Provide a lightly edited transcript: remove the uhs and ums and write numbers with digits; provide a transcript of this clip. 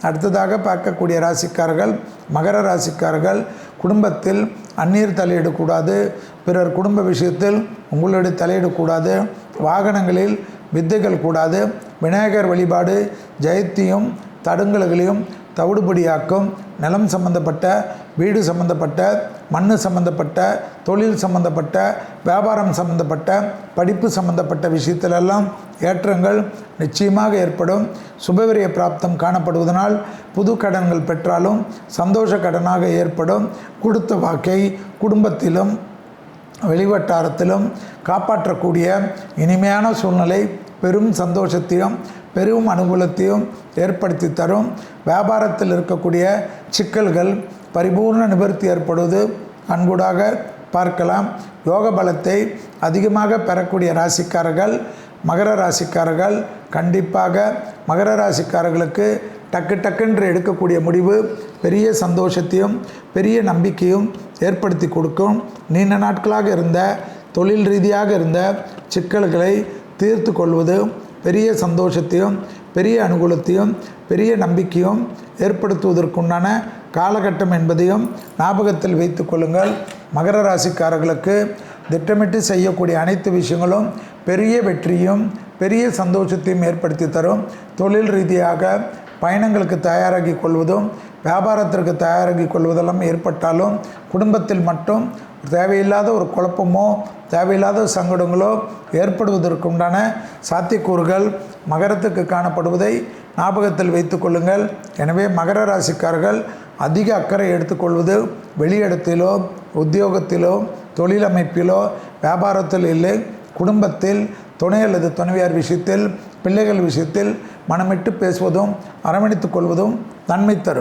அடுத்ததாக பார்க்கக்கூடிய ராசிக்காரர்கள் மகர ராசிக்காரர்கள். குடும்பத்தில் அந்நியர் தலையிடக்கூடாது. பிறர் குடும்ப விஷயத்தில் உங்களுடைய தலையிடக்கூடாது. வாகனங்களில் வித்தைகள் கூடாது. விநாயகர் வழிபாடு ஜெயத்தையும் தடுங்கல்களையும் தவிடுபடியாக்கும். நிலம் சம்பந்தப்பட்ட, வீடு சம்பந்தப்பட்ட, மண் சம்பந்தப்பட்ட, தொழில் சம்பந்தப்பட்ட, வியாபாரம் சம்பந்தப்பட்ட, படிப்பு சம்பந்தப்பட்ட விஷயத்திலெல்லாம் ஏற்றங்கள் நிச்சயமாக ஏற்படும். சுபவிரிய பிராப்தம் காணப்படுவதனால் புது கடன்கள் பெற்றாலும் சந்தோஷ கடனாக ஏற்படும். கொடுத்த வாக்கை குடும்பத்திலும் வெளிவட்டாரத்திலும் காப்பாற்றக்கூடிய இனிமையான சூழ்நிலை பெரும் சந்தோஷத்தையும் பெரும் அனுகூலத்தையும் ஏற்படுத்தி தரும். வியாபாரத்தில் இருக்கக்கூடிய சிக்கல்கள் பரிபூர்ண நிவர்த்தி ஏற்படுவது கண்கூடாக பார்க்கலாம். யோக பலத்தை அதிகமாக பெறக்கூடிய ராசிக்காரர்கள் மகர ராசிக்காரர்கள். கண்டிப்பாக மகர ராசிக்காரர்களுக்கு டக்குன்று எடுக்கக்கூடிய முடிவு பெரிய சந்தோஷத்தையும் பெரிய நம்பிக்கையும் ஏற்படுத்தி கொடுக்கும். நீண்ட நாட்களாக இருந்த தொழில் ரீதியாக இருந்த சிக்கல்களை தீர்த்து கொள்வது பெரிய சந்தோஷத்தையும் பெரிய அனுகூலத்தையும் பெரிய நம்பிக்கையும் ஏற்படுத்துவதற்குண்டான காலகட்டம் என்பதையும் ஞாபகத்தில் வைத்து கொள்ளுங்கள். மகர ராசிக்காரர்களுக்கு திட்டமிட்டு செய்யக்கூடிய அனைத்து விஷயங்களும் பெரிய வெற்றியும் பெரிய சந்தோஷத்தையும் ஏற்படுத்தி தரும். தொழில் ரீதியாக பயணங்களுக்கு தயாராகி கொள்வதும் வியாபாரத்திற்கு தயாராகி கொள்வதெல்லாம் ஏற்பட்டாலும் குடும்பத்தில் மட்டும் தேவையில்லாத ஒரு குழப்பமோ தேவையில்லாத சங்கடங்களோ ஏற்படுவதற்குண்டான சாத்தியக்கூறுகள் மகரத்துக்கு காணப்படுவதை ஞாபகத்தில் வைத்து கொள்ளுங்கள். எனவே மகர ராசிக்காரர்கள் அதிக அக்கறை எடுத்துக்கொள்வது வெளியிடத்திலோ உத்தியோகத்திலோ தொழிலமைப்பிலோ வியாபாரத்தில் இல்லை, குடும்பத்தில் துணை அல்லது துணைவியார் விஷயத்தில் பிள்ளைகள் விஷயத்தில் மனமிட்டு பேசுவதும் அரவணைத்து கொள்வதும் நன்மை தரும்.